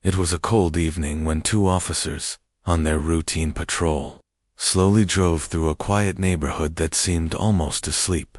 It was a cold evening when two officers, on their routine patrol, slowly drove through a quiet neighborhood that seemed almost asleep.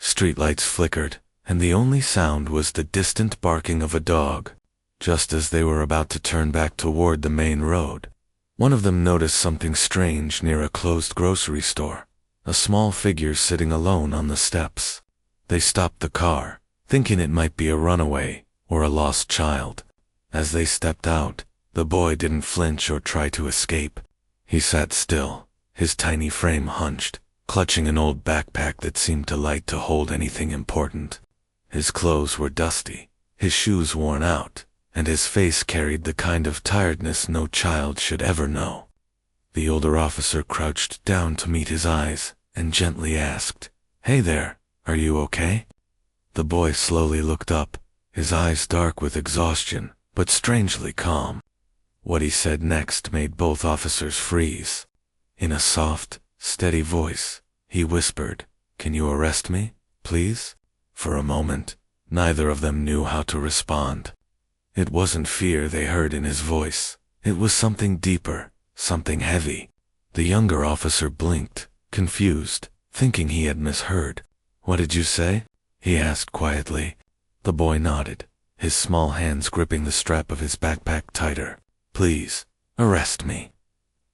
Streetlights flickered, and the only sound was the distant barking of a dog. Just as they were about to turn back toward the main road, one of them noticed something strange near a closed grocery store, a small figure sitting alone on the steps. They stopped the car, thinking it might be a runaway or a lost child. As they stepped out, the boy didn't flinch or try to escape. He sat still, his tiny frame hunched, clutching an old backpack that seemed too light to hold anything important. His clothes were dusty, his shoes worn out, and his face carried the kind of tiredness no child should ever know. The older officer crouched down to meet his eyes and gently asked, "Hey there, are you okay?" The boy slowly looked up, his eyes dark with exhaustion, but strangely calm. What he said next made both officers freeze. In a soft, steady voice, he whispered, "Can you arrest me, please?" For a moment, neither of them knew how to respond. It wasn't fear they heard in his voice. It was something deeper, something heavy. The younger officer blinked, confused, thinking he had misheard. "What did you say?" he asked quietly. The boy nodded, his small hands gripping the strap of his backpack tighter. "Please, arrest me."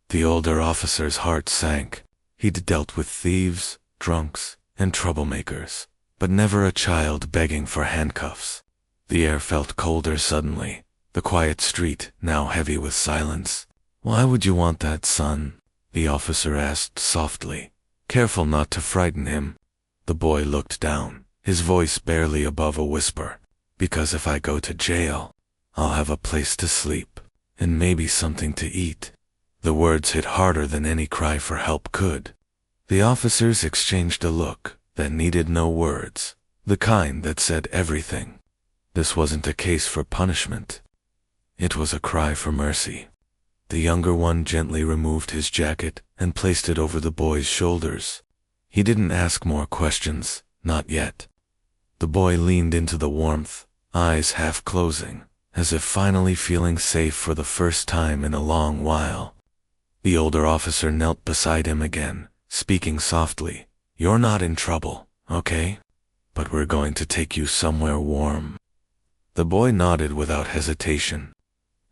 The older officer's heart sank. He'd dealt with thieves, drunks, and troublemakers, but never a child begging for handcuffs. The air felt colder suddenly, the quiet street now heavy with silence. "Why would you want that, son?" the officer asked softly, careful not to frighten him. The boy looked down, his voice barely above a whisper. "Because if I go to jail, I'll have a place to sleep, and maybe something to eat." The words hit harder than any cry for help could. The officers exchanged a look that needed no words, the kind that said everything. This wasn't a case for punishment. It was a cry for mercy. The younger one gently removed his jacket and placed it over the boy's shoulders. He didn't ask more questions, not yet. The boy leaned into the warmth, eyes half closing, as if finally feeling safe for the first time in a long while. The older officer knelt beside him again, speaking softly. "You're not in trouble, okay? But we're going to take you somewhere warm." The boy nodded without hesitation.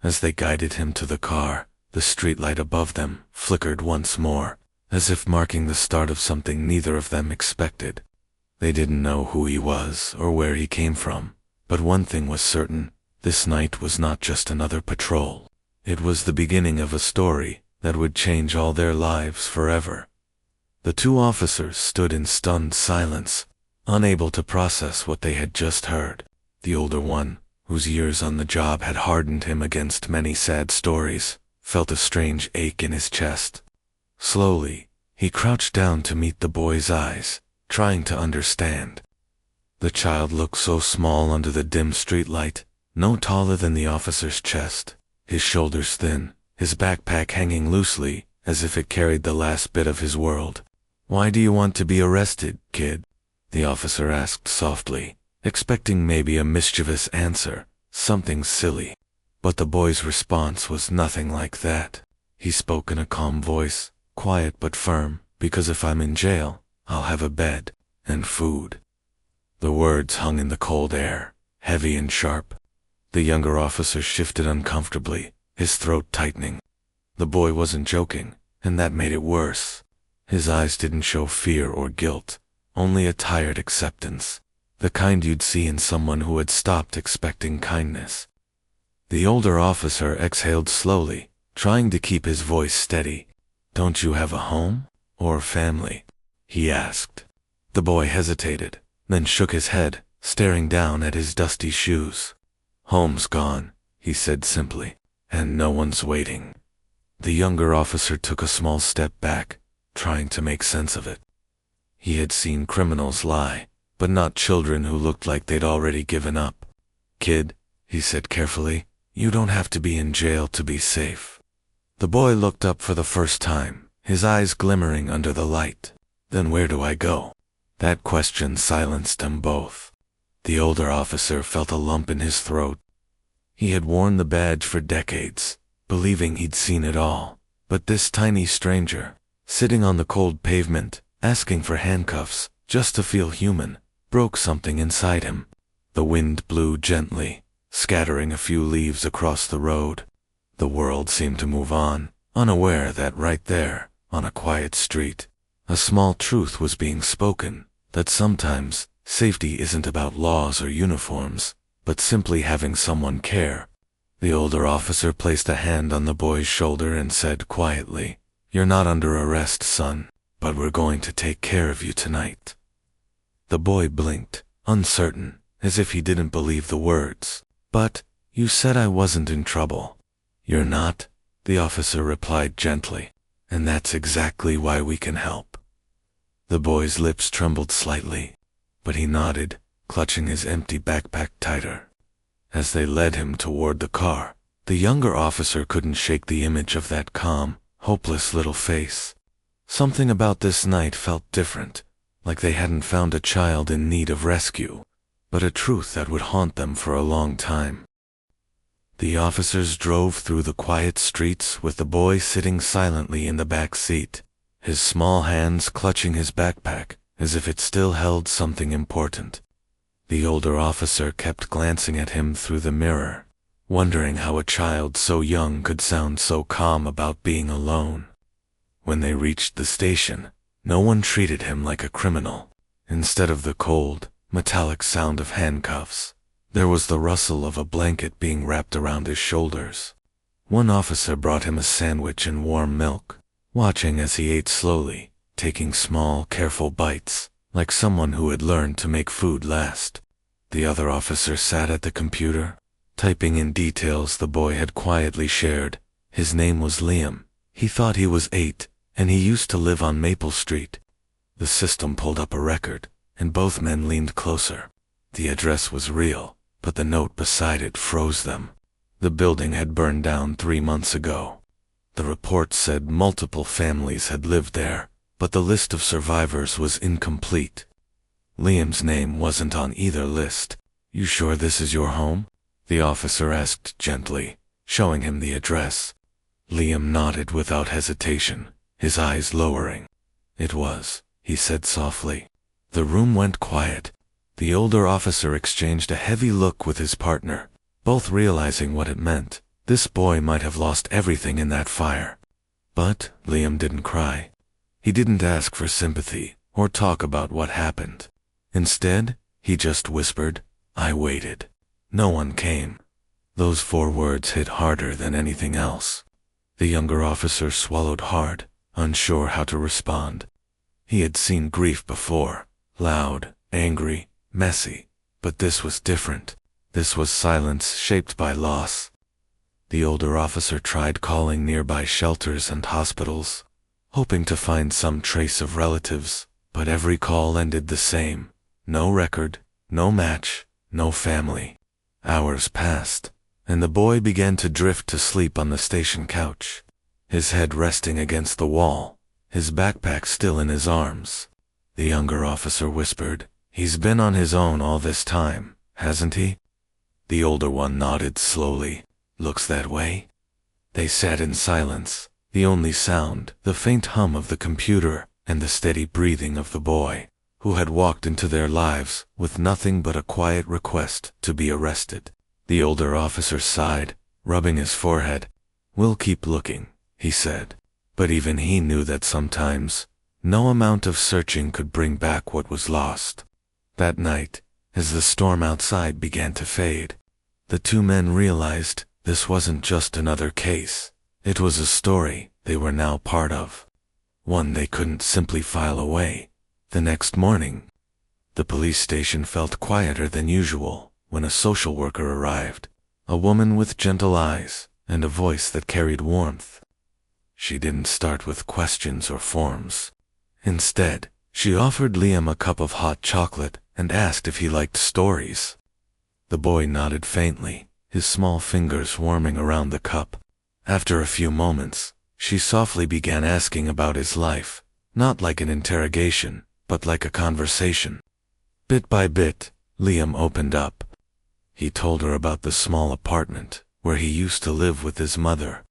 As they guided him to the car, the streetlight above them flickered once more, as if marking the start of something neither of them expected. They didn't know who he was or where he came from, but one thing was certain: this night was not just another patrol. It was the beginning of a story that would change all their lives forever. The two officers stood in stunned silence, unable to process what they had just heard. The older one, whose years on the job had hardened him against many sad stories, felt a strange ache in his chest. Slowly, he crouched down to meet the boy's eyes, trying to understand. The child looked so small under the dim streetlight, no taller than the officer's chest, his shoulders thin, his backpack hanging loosely, as if it carried the last bit of his world. "Why do you want to be arrested, kid?" the officer asked softly, expecting maybe a mischievous answer, something silly. But the boy's response was nothing like that. He spoke in a calm voice, quiet but firm. "Because if I'm in jail, I'll have a bed and food." The words hung in the cold air, heavy and sharp. The younger officer shifted uncomfortably, his throat tightening. The boy wasn't joking, and that made it worse. His eyes didn't show fear or guilt, only a tired acceptance, the kind you'd see in someone who had stopped expecting kindness. The older officer exhaled slowly, trying to keep his voice steady. "Don't you have a home or family?" he asked. The boy hesitated, then shook his head, staring down at his dusty shoes. "Home's gone," he said simply, "and no one's waiting." The younger officer took a small step back, trying to make sense of it. He had seen criminals lie, but not children who looked like they'd already given up. "Kid," he said carefully, "you don't have to be in jail to be safe." The boy looked up for the first time, his eyes glimmering under the light. "Then where do I go?" That question silenced them both. The older officer felt a lump in his throat. He had worn the badge for decades, believing he'd seen it all. But this tiny stranger, sitting on the cold pavement, asking for handcuffs, just to feel human, broke something inside him. The wind blew gently, scattering a few leaves across the road. The world seemed to move on, unaware that right there, on a quiet street, a small truth was being spoken, that sometimes safety isn't about laws or uniforms, but simply having someone care. The older officer placed a hand on the boy's shoulder and said quietly, "You're not under arrest, son, but we're going to take care of you tonight." The boy blinked, uncertain, as if he didn't believe the words. "But, you said I wasn't in trouble." "You're not," the officer replied gently, "and that's exactly why we can help." The boy's lips trembled slightly, but he nodded, clutching his empty backpack tighter. As they led him toward the car, the younger officer couldn't shake the image of that calm, hopeless little face. Something about this night felt different, like they hadn't found a child in need of rescue, but a truth that would haunt them for a long time. The officers drove through the quiet streets with the boy sitting silently in the back seat, his small hands clutching his backpack as if it still held something important. The older officer kept glancing at him through the mirror, wondering how a child so young could sound so calm about being alone. When they reached the station, no one treated him like a criminal. Instead of the cold, metallic sound of handcuffs, there was the rustle of a blanket being wrapped around his shoulders. One officer brought him a sandwich and warm milk, watching as he ate slowly, taking small, careful bites, like someone who had learned to make food last. The other officer sat at the computer, typing in details the boy had quietly shared. His name was Liam. He thought he was 8, and he used to live on Maple Street. The system pulled up a record, and both men leaned closer. The address was real, but the note beside it froze them. The building had burned down 3 months ago. The report said multiple families had lived there, but the list of survivors was incomplete. Liam's name wasn't on either list. "You sure this is your home?" the officer asked gently, showing him the address. Liam nodded without hesitation, his eyes lowering. "It was," he said softly. The room went quiet. The older officer exchanged a heavy look with his partner, both realizing what it meant. This boy might have lost everything in that fire. But Liam didn't cry. He didn't ask for sympathy or talk about what happened. Instead, he just whispered, "I waited." No one came. Those 4 words hit harder than anything else. The younger officer swallowed hard, unsure how to respond. He had seen grief before, loud, angry, messy, but this was different. This was silence shaped by loss. The older officer tried calling nearby shelters and hospitals, hoping to find some trace of relatives, but every call ended the same. No record, no match, no family. Hours passed, and the boy began to drift to sleep on the station couch, his head resting against the wall, his backpack still in his arms. The younger officer whispered, "He's been on his own all this time, hasn't he?" The older one nodded slowly. "Looks that way." They sat in silence, the only sound, the faint hum of the computer and the steady breathing of the boy, who had walked into their lives with nothing but a quiet request to be arrested. The older officer sighed, rubbing his forehead. "We'll keep looking," he said. But even he knew that sometimes, no amount of searching could bring back what was lost. That night, as the storm outside began to fade, the 2 men realized this wasn't just another case. It was a story they were now part of. One they couldn't simply file away. The next morning, the police station felt quieter than usual when a social worker arrived, a woman with gentle eyes and a voice that carried warmth. She didn't start with questions or forms. Instead, she offered Liam a cup of hot chocolate and asked if he liked stories. The boy nodded faintly, his small fingers warming around the cup. After a few moments, she softly began asking about his life, not like an interrogation, but like a conversation. Bit by bit, Liam opened up. He told her about the small apartment where he used to live with his mother.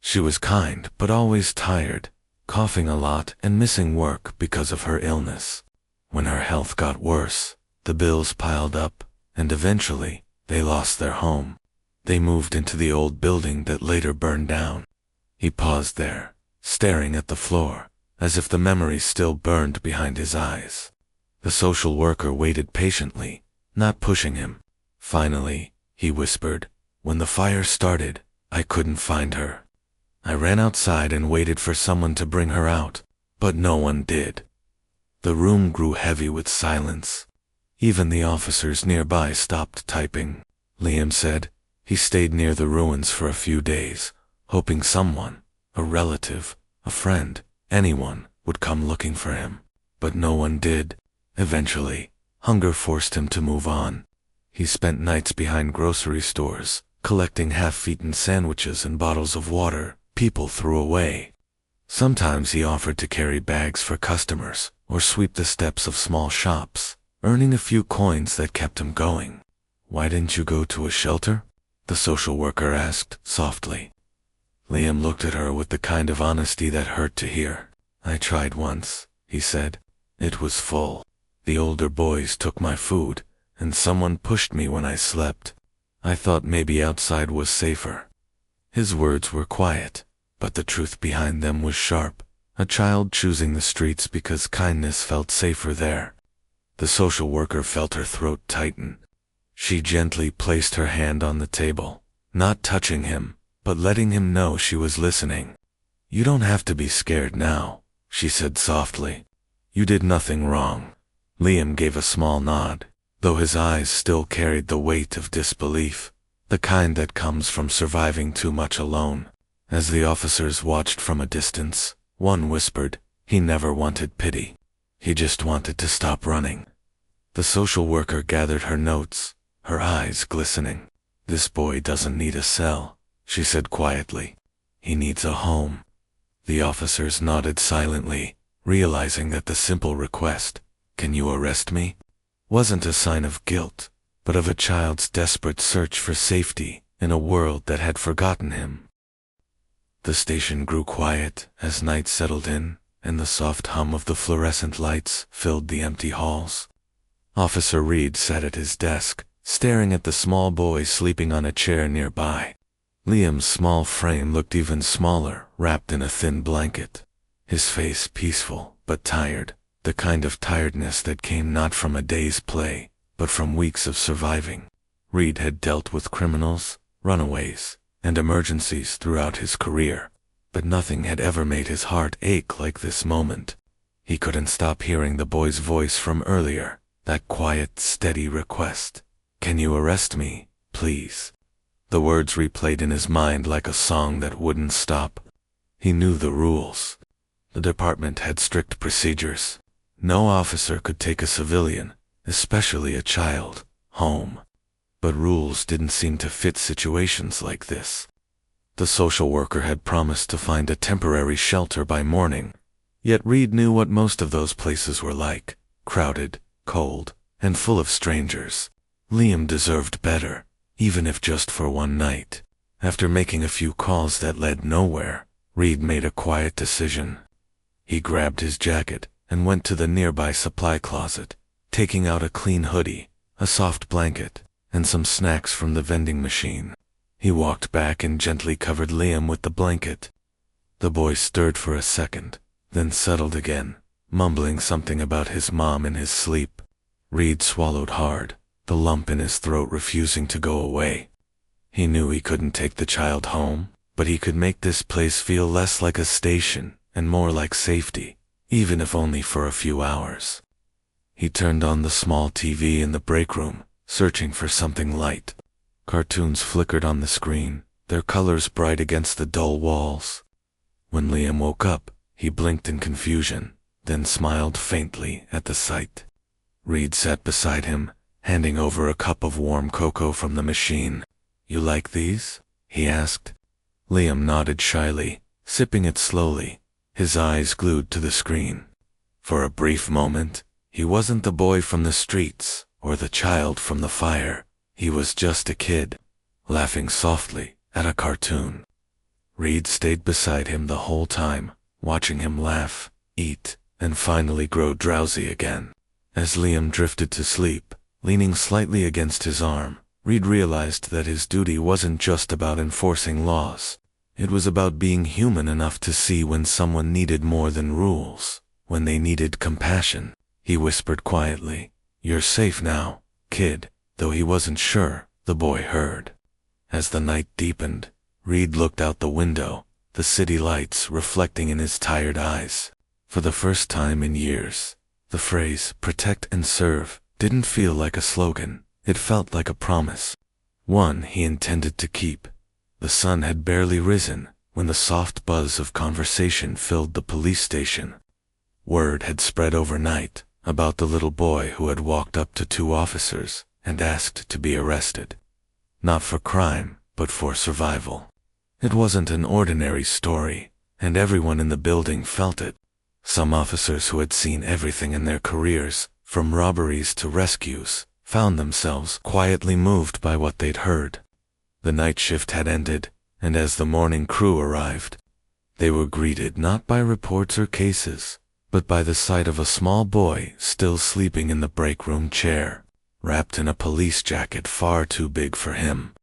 She was kind, but always tired, coughing a lot and missing work because of her illness. When her health got worse, the bills piled up, and eventually, they lost their home. They moved into the old building that later burned down. He paused there, staring at the floor, as if the memory still burned behind his eyes. The social worker waited patiently, not pushing him. Finally, he whispered, "When the fire started, I couldn't find her. I ran outside and waited for someone to bring her out, but no one did." The room grew heavy with silence. Even the officers nearby stopped typing. Liam said he stayed near the ruins for a few days, hoping someone, a relative, a friend, anyone, would come looking for him. But no one did. Eventually, hunger forced him to move on. He spent nights behind grocery stores, collecting half-eaten sandwiches and bottles of water people threw away. Sometimes he offered to carry bags for customers or sweep the steps of small shops, earning a few coins that kept him going. "Why didn't you go to a shelter?" the social worker asked softly. Liam looked at her with the kind of honesty that hurt to hear. "I tried once," he said. "It was full. The older boys took my food, and someone pushed me when I slept. I thought maybe outside was safer." His words were quiet, but the truth behind them was sharp. A child choosing the streets because kindness felt safer there. The social worker felt her throat tighten. She gently placed her hand on the table, not touching him, but letting him know she was listening. "You don't have to be scared now," she said softly. "You did nothing wrong." Liam gave a small nod, though his eyes still carried the weight of disbelief, the kind that comes from surviving too much alone. As the officers watched from a distance, one whispered, "He never wanted pity. He just wanted to stop running." The social worker gathered her notes, her eyes glistening. "This boy doesn't need a cell," she said quietly. "He needs a home." The officers nodded silently, realizing that the simple request, "Can you arrest me?" wasn't a sign of guilt, but of a child's desperate search for safety in a world that had forgotten him. The station grew quiet as night settled in, and the soft hum of the fluorescent lights filled the empty halls. Officer Reed sat at his desk, staring at the small boy sleeping on a chair nearby. Liam's small frame looked even smaller, wrapped in a thin blanket. His face peaceful, but tired, the kind of tiredness that came not from a day's play, but from weeks of surviving. Reed had dealt with criminals, runaways, and emergencies throughout his career, but nothing had ever made his heart ache like this moment. He couldn't stop hearing the boy's voice from earlier, that quiet, steady request. "Can you arrest me, please?" The words replayed in his mind like a song that wouldn't stop. He knew the rules. The department had strict procedures. No officer could take a civilian, especially a child, home. But rules didn't seem to fit situations like this. The social worker had promised to find a temporary shelter by morning, yet Reed knew what most of those places were like: crowded, cold, and full of strangers. Liam deserved better, even if just for one night. After making a few calls that led nowhere, Reed made a quiet decision. He grabbed his jacket and went to the nearby supply closet, taking out a clean hoodie, a soft blanket, and some snacks from the vending machine. He walked back and gently covered Liam with the blanket. The boy stirred for a second, then settled again, mumbling something about his mom in his sleep. Reed swallowed hard, the lump in his throat refusing to go away. He knew he couldn't take the child home, but he could make this place feel less like a station and more like safety, even if only for a few hours. He turned on the small TV in the break room, searching for something light. Cartoons flickered on the screen, their colors bright against the dull walls. When Liam woke up, he blinked in confusion, then smiled faintly at the sight. Reed sat beside him, handing over a cup of warm cocoa from the machine. "You like these?" he asked. Liam nodded shyly, sipping it slowly, his eyes glued to the screen. For a brief moment, he wasn't the boy from the streets or the child from the fire. He was just a kid, laughing softly at a cartoon. Reed stayed beside him the whole time, watching him laugh, eat, and finally grow drowsy again. As Liam drifted to sleep, leaning slightly against his arm, Reed realized that his duty wasn't just about enforcing laws. It was about being human enough to see when someone needed more than rules, when they needed compassion. He whispered quietly, "You're safe now, kid," though he wasn't sure the boy heard. As the night deepened, Reed looked out the window, the city lights reflecting in his tired eyes. For the first time in years, the phrase "protect and serve" didn't feel like a slogan. It felt like a promise, one he intended to keep. The sun had barely risen when the soft buzz of conversation filled the police station. Word had spread overnight about the little boy who had walked up to two officers and asked to be arrested. Not for crime, but for survival. It wasn't an ordinary story, and everyone in the building felt it. Some officers who had seen everything in their careers, from robberies to rescues, found themselves quietly moved by what they'd heard. The night shift had ended, and as the morning crew arrived, they were greeted not by reports or cases, but by the sight of a small boy still sleeping in the break room chair, wrapped in a police jacket far too big for him.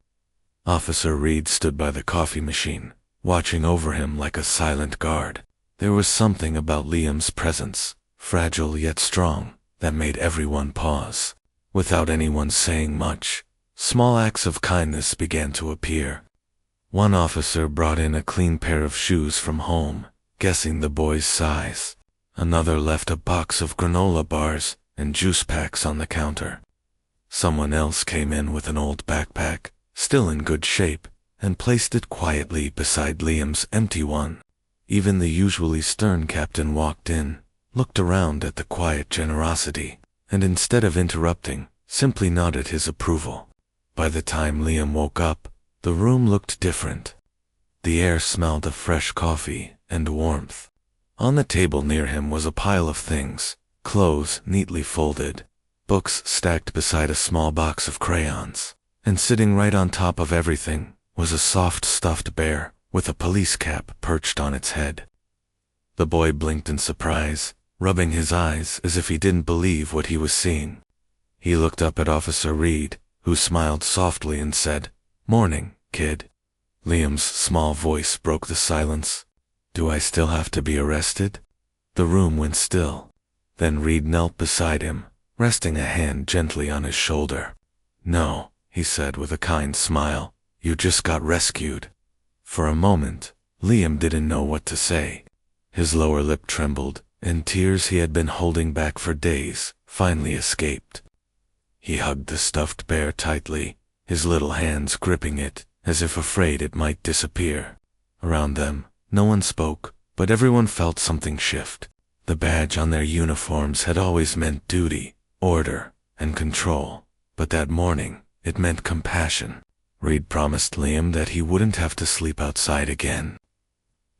Officer Reed stood by the coffee machine, watching over him like a silent guard. There was something about Liam's presence, fragile yet strong, that made everyone pause. Without anyone saying much, small acts of kindness began to appear. One officer brought in a clean pair of shoes from home, guessing the boy's size. Another left a box of granola bars and juice packs on the counter. Someone else came in with an old backpack, still in good shape, and placed it quietly beside Liam's empty one. Even the usually stern captain walked in, looked around at the quiet generosity, and instead of interrupting, simply nodded his approval. By the time Liam woke up, the room looked different. The air smelled of fresh coffee and warmth. On the table near him was a pile of things, clothes neatly folded, books stacked beside a small box of crayons, and sitting right on top of everything was a soft stuffed bear with a police cap perched on its head. The boy blinked in surprise, rubbing his eyes as if he didn't believe what he was seeing. He looked up at Officer Reed, who smiled softly and said, "Morning, kid." Liam's small voice broke the silence. "Do I still have to be arrested?" The room went still. Then Reed knelt beside him, resting a hand gently on his shoulder. "No," he said with a kind smile, "you just got rescued." For a moment, Liam didn't know what to say. His lower lip trembled, and tears he had been holding back for days finally escaped. He hugged the stuffed bear tightly, his little hands gripping it, as if afraid it might disappear. Around them, no one spoke, but everyone felt something shift. The badge on their uniforms had always meant duty, order, and control, but that morning, it meant compassion. Reed promised Liam that he wouldn't have to sleep outside again.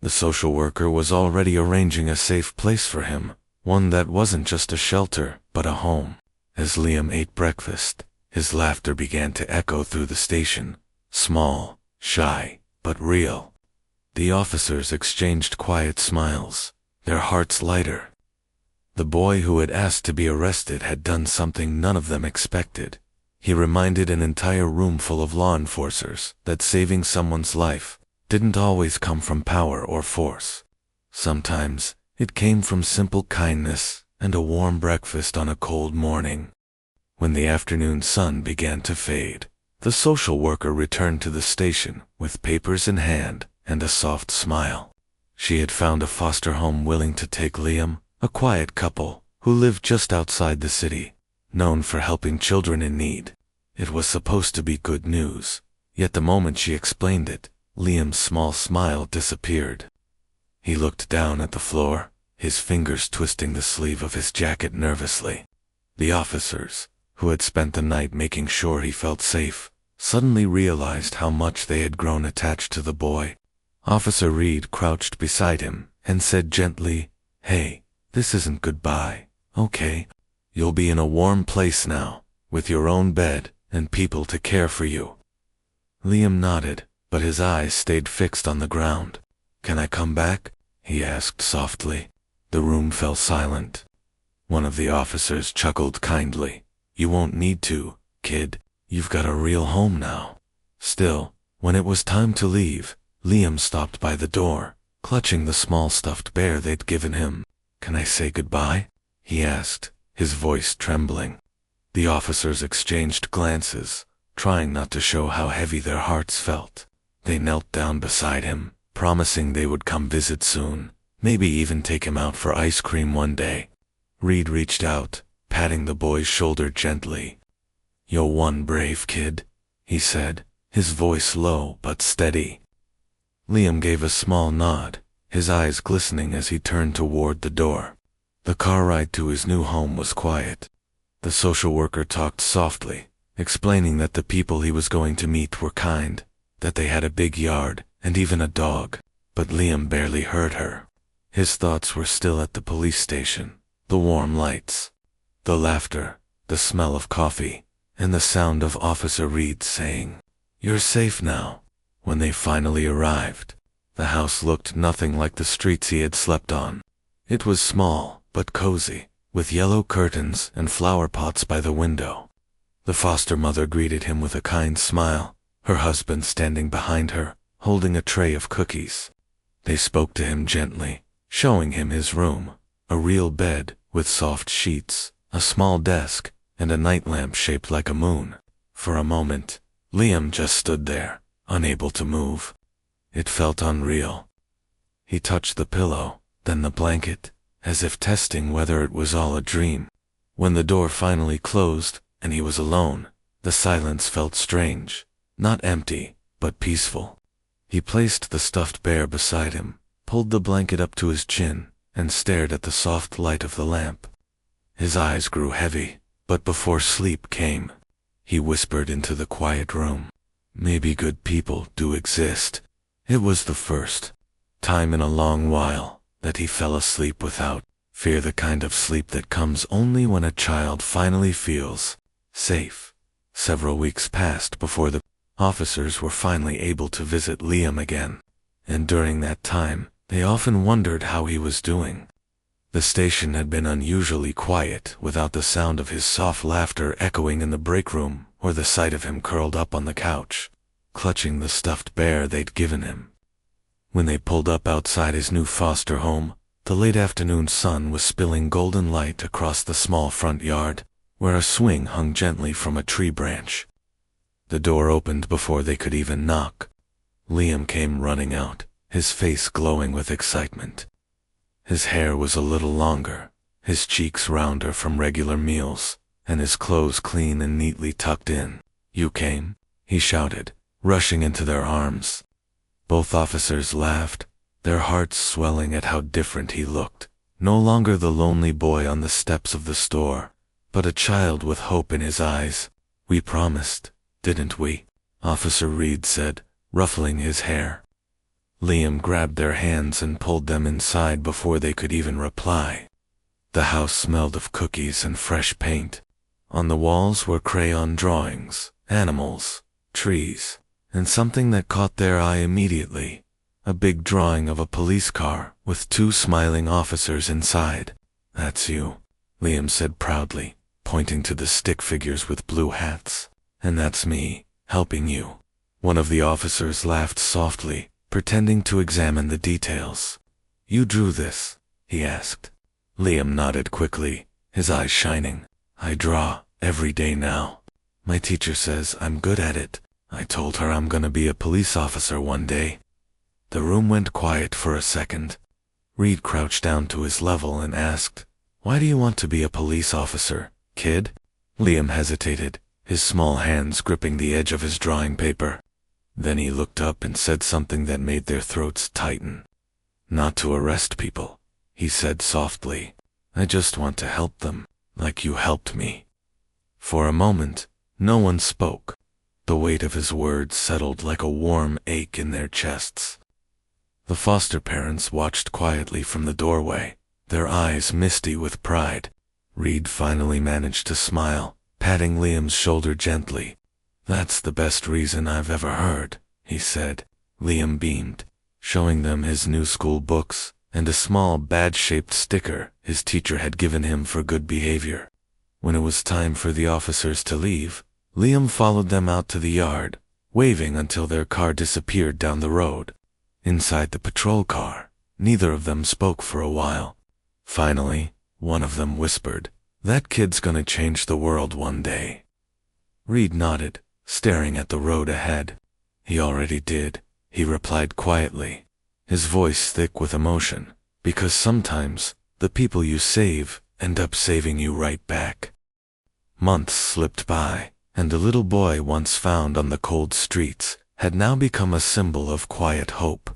The social worker was already arranging a safe place for him, one that wasn't just a shelter, but a home. As Liam ate breakfast, his laughter began to echo through the station, small, shy, but real. The officers exchanged quiet smiles, their hearts lighter. The boy who had asked to be arrested had done something none of them expected. He reminded an entire room full of law enforcers that saving someone's life didn't always come from power or force. Sometimes it came from simple kindness and a warm breakfast on a cold morning. When the afternoon sun began to fade, the social worker returned to the station with papers in hand and a soft smile. She had found a foster home willing to take Liam, a quiet couple who lived just outside the city, known for helping children in need. It was supposed to be good news, yet the moment she explained it, Liam's small smile disappeared. He looked down at the floor, his fingers twisting the sleeve of his jacket nervously. The officers, who had spent the night making sure he felt safe, suddenly realized how much they had grown attached to the boy. Officer Reed crouched beside him and said gently, "Hey, this isn't goodbye, okay? You'll be in a warm place now, with your own bed and people to care for you. Liam nodded, but his eyes stayed fixed on the ground. Can I come back? He asked softly. The room fell silent. One of the officers chuckled kindly. You won't need to, kid. You've got a real home now. Still, when it was time to leave, Liam stopped by the door, clutching the small stuffed bear they'd given him. Can I say goodbye? He asked, his voice trembling. The officers exchanged glances, trying not to show how heavy their hearts felt. They knelt down beside him, promising they would come visit soon, maybe even take him out for ice cream one day. Reed reached out, patting the boy's shoulder gently. You're one brave kid, he said, his voice low but steady. Liam gave a small nod, his eyes glistening as he turned toward the door. The car ride to his new home was quiet. The social worker talked softly, explaining that the people he was going to meet were kind, that they had a big yard and even a dog, but Liam barely heard her. His thoughts were still at the police station, the warm lights, the laughter, the smell of coffee, and the sound of Officer Reed saying, You're safe now. When they finally arrived, the house looked nothing like the streets he had slept on. It was small but cozy, with yellow curtains and flower pots by the window. The foster mother greeted him with a kind smile, her husband standing behind her, holding a tray of cookies. They spoke to him gently, showing him his room, a real bed with soft sheets, a small desk, and a night lamp shaped like a moon. For a moment, Liam just stood there, unable to move. It felt unreal. He touched the pillow, then the blanket, as if testing whether it was all a dream. When the door finally closed, and he was alone, the silence felt strange, not empty, but peaceful. He placed the stuffed bear beside him, pulled the blanket up to his chin, and stared at the soft light of the lamp. His eyes grew heavy, but before sleep came, he whispered into the quiet room, Maybe good people do exist. It was the first time in a long while that he fell asleep without fear, the kind of sleep that comes only when a child finally feels safe. Several weeks passed before the officers were finally able to visit Liam again, and during that time, they often wondered how he was doing. The station had been unusually quiet, without the sound of his soft laughter echoing in the break room or the sight of him curled up on the couch, clutching the stuffed bear they'd given him. When they pulled up outside his new foster home, the late afternoon sun was spilling golden light across the small front yard, where a swing hung gently from a tree branch. The door opened before they could even knock. Liam came running out, his face glowing with excitement. His hair was a little longer, his cheeks rounder from regular meals, and his clothes clean and neatly tucked in. You came? He shouted, rushing into their arms. Both officers laughed, their hearts swelling at how different he looked. No longer the lonely boy on the steps of the store, but a child with hope in his eyes. We promised, didn't we? Officer Reed said, ruffling his hair. Liam grabbed their hands and pulled them inside before they could even reply. The house smelled of cookies and fresh paint. On the walls were crayon drawings, animals, trees, and something that caught their eye immediately, a big drawing of a police car with 2 smiling officers inside. That's you, Liam said proudly, pointing to the stick figures with blue hats. And that's me, helping you. One of the officers laughed softly, pretending to examine the details. You drew this? He asked. Liam nodded quickly, his eyes shining. I draw every day now. My teacher says I'm good at it. I told her I'm gonna be a police officer one day. The room went quiet for a second. Reed crouched down to his level and asked, Why do you want to be a police officer, kid? Liam hesitated, his small hands gripping the edge of his drawing paper. Then he looked up and said something that made their throats tighten. Not to arrest people, he said softly. I just want to help them, like you helped me. For a moment, no one spoke. The weight of his words settled like a warm ache in their chests. The foster parents watched quietly from the doorway, their eyes misty with pride. Reed finally managed to smile, patting Liam's shoulder gently, "That's the best reason I've ever heard," he said. Liam beamed, showing them his new school books and a small badge-shaped sticker his teacher had given him for good behavior. When it was time for the officers to leave, Liam followed them out to the yard, waving until their car disappeared down the road. Inside the patrol car, neither of them spoke for a while. Finally, one of them whispered, "That kid's gonna change the world one day." Reed nodded, staring at the road ahead. "He already did," he replied quietly, his voice thick with emotion, "because sometimes the people you save end up saving you right back." Months slipped by, and the little boy once found on the cold streets had now become a symbol of quiet hope.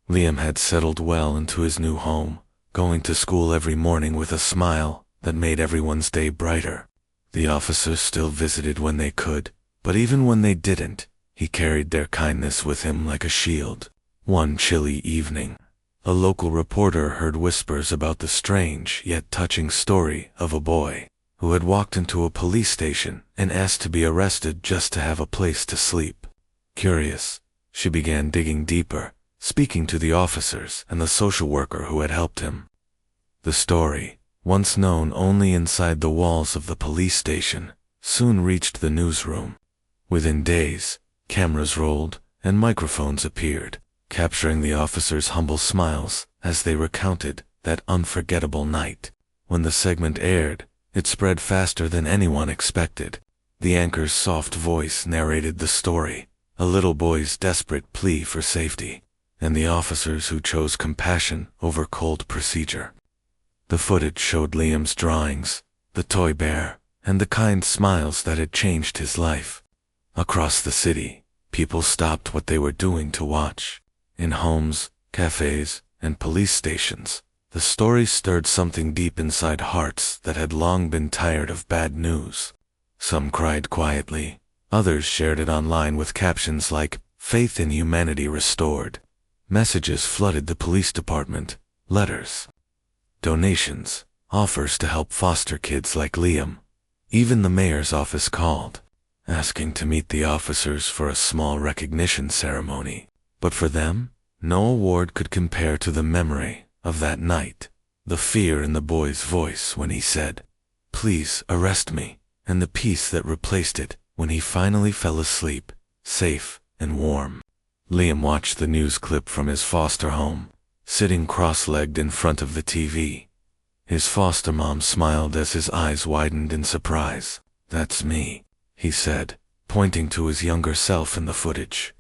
Liam had settled well into his new home, going to school every morning with a smile that made everyone's day brighter. The officers still visited when they could, but even when they didn't, he carried their kindness with him like a shield. One chilly evening, a local reporter heard whispers about the strange yet touching story of a boy who had walked into a police station and asked to be arrested just to have a place to sleep. Curious, she began digging deeper, speaking to the officers and the social worker who had helped him. The story, once known only inside the walls of the police station, soon reached the newsroom. Within days, cameras rolled and microphones appeared, capturing the officers' humble smiles as they recounted that unforgettable night. When the segment aired, it spread faster than anyone expected. The anchor's soft voice narrated the story, a little boy's desperate plea for safety, and the officers who chose compassion over cold procedure. The footage showed Liam's drawings, the toy bear, and the kind smiles that had changed his life. Across the city, people stopped what they were doing to watch. In homes, cafes, and police stations, the story stirred something deep inside hearts that had long been tired of bad news. Some cried quietly, others shared it online with captions like, "Faith in humanity restored." Messages flooded the police department, letters, donations, offers to help foster kids like Liam. Even the mayor's office called, asking to meet the officers for a small recognition ceremony. But for them, no award could compare to the memory of that night, the fear in the boy's voice when he said, "Please arrest me," and the peace that replaced it when he finally fell asleep, safe and warm. Liam watched the news clip from his foster home, sitting cross-legged in front of the TV. His foster mom smiled as his eyes widened in surprise. "That's me," he said, pointing to his younger self in the footage.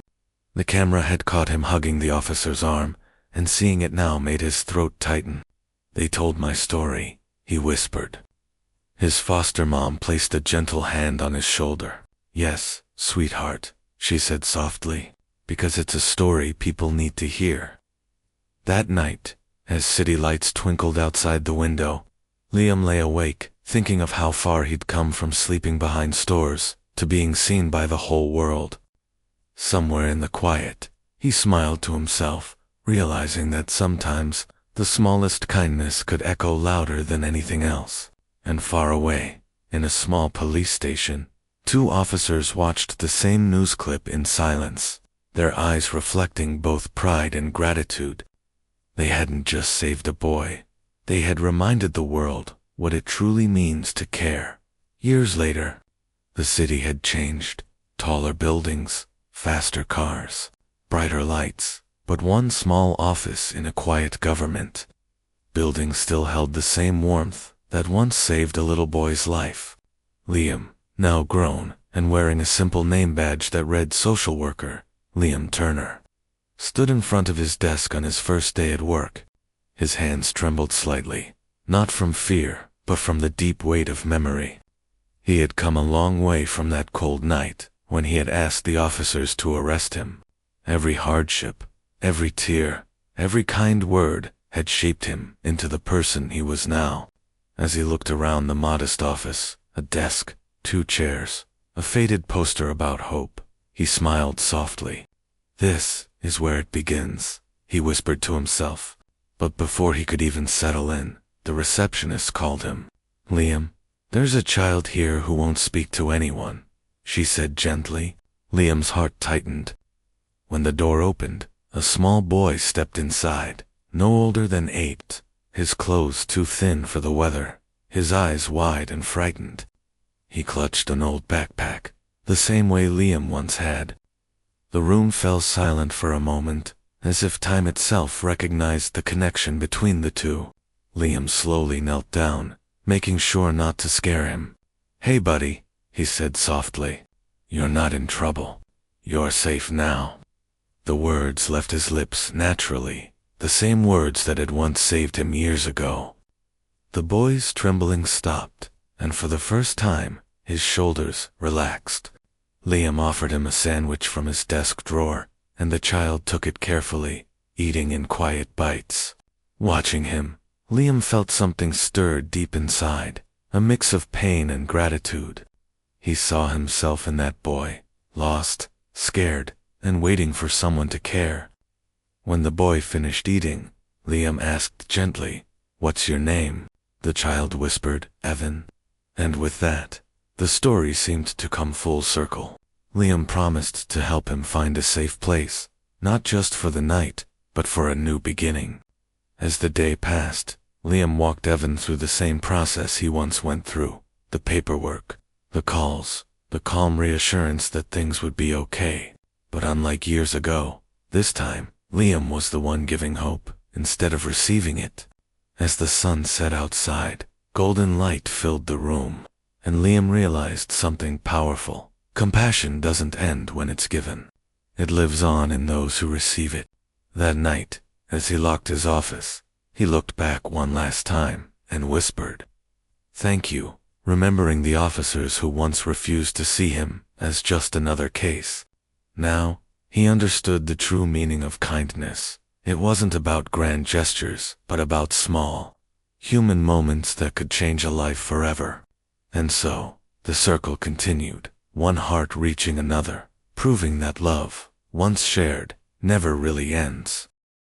The camera had caught him hugging the officer's arm, and seeing it now made his throat tighten. "They told my story," he whispered. His foster mom placed a gentle hand on his shoulder. "Yes, sweetheart," she said softly, "because it's a story people need to hear." That night, as city lights twinkled outside the window, Liam lay awake, thinking of how far he'd come from sleeping behind stores to being seen by the whole world. Somewhere in the quiet, he smiled to himself, realizing that sometimes the smallest kindness could echo louder than anything else. And far away, in a small police station, two officers watched the same news clip in silence, their eyes reflecting both pride and gratitude. They hadn't just saved a boy, they had reminded the world what it truly means to care. Years later, the city had changed. Taller buildings, faster cars, brighter lights, but one small office in a quiet government. Building still held the same warmth that once saved a little boy's life. Liam, now grown and wearing a simple name badge that read Social Worker, Liam Turner, stood in front of his desk on his first day at work. His hands trembled slightly, not from fear, but from the deep weight of memory. He had come a long way from that cold night when he had asked the officers to arrest him. Every hardship, every tear, every kind word had shaped him into the person he was now. As he looked around the modest office, a desk, 2 chairs, a faded poster about hope, he smiled softly. "This is where it begins," he whispered to himself. But before he could even settle in, the receptionist called him. "Liam, there's a child here who won't speak to anyone," she said gently. Liam's heart tightened. When the door opened, a small boy stepped inside, no older than 8, his clothes too thin for the weather, his eyes wide and frightened. He clutched an old backpack, the same way Liam once had. The room fell silent for a moment, as if time itself recognized the connection between the two. Liam slowly knelt down, making sure not to scare him. "Hey buddy," he said softly. "You're not in trouble. You're safe now." The words left his lips naturally, the same words that had once saved him years ago. The boy's trembling stopped, and for the first time, his shoulders relaxed. Liam offered him a sandwich from his desk drawer, and the child took it carefully, eating in quiet bites. Watching him, Liam felt something stir deep inside, a mix of pain and gratitude. He saw himself in that boy, lost, scared, and waiting for someone to care. When the boy finished eating, Liam asked gently, "What's your name?" The child whispered, "Evan." And with that, the story seemed to come full circle. Liam promised to help him find a safe place, not just for the night, but for a new beginning. As the day passed, Liam walked Evan through the same process he once went through, the paperwork, the calls, the calm reassurance that things would be okay. But unlike years ago, this time, Liam was the one giving hope, instead of receiving it. As the sun set outside, golden light filled the room, and Liam realized something powerful. Compassion doesn't end when it's given. It lives on in those who receive it. That night, as he locked his office, he looked back one last time and whispered, "Thank you," remembering the officers who once refused to see him as just another case. Now, he understood the true meaning of kindness. It wasn't about grand gestures, but about small, human moments that could change a life forever. And so, the circle continued, one heart reaching another, proving that love, once shared, never really ends.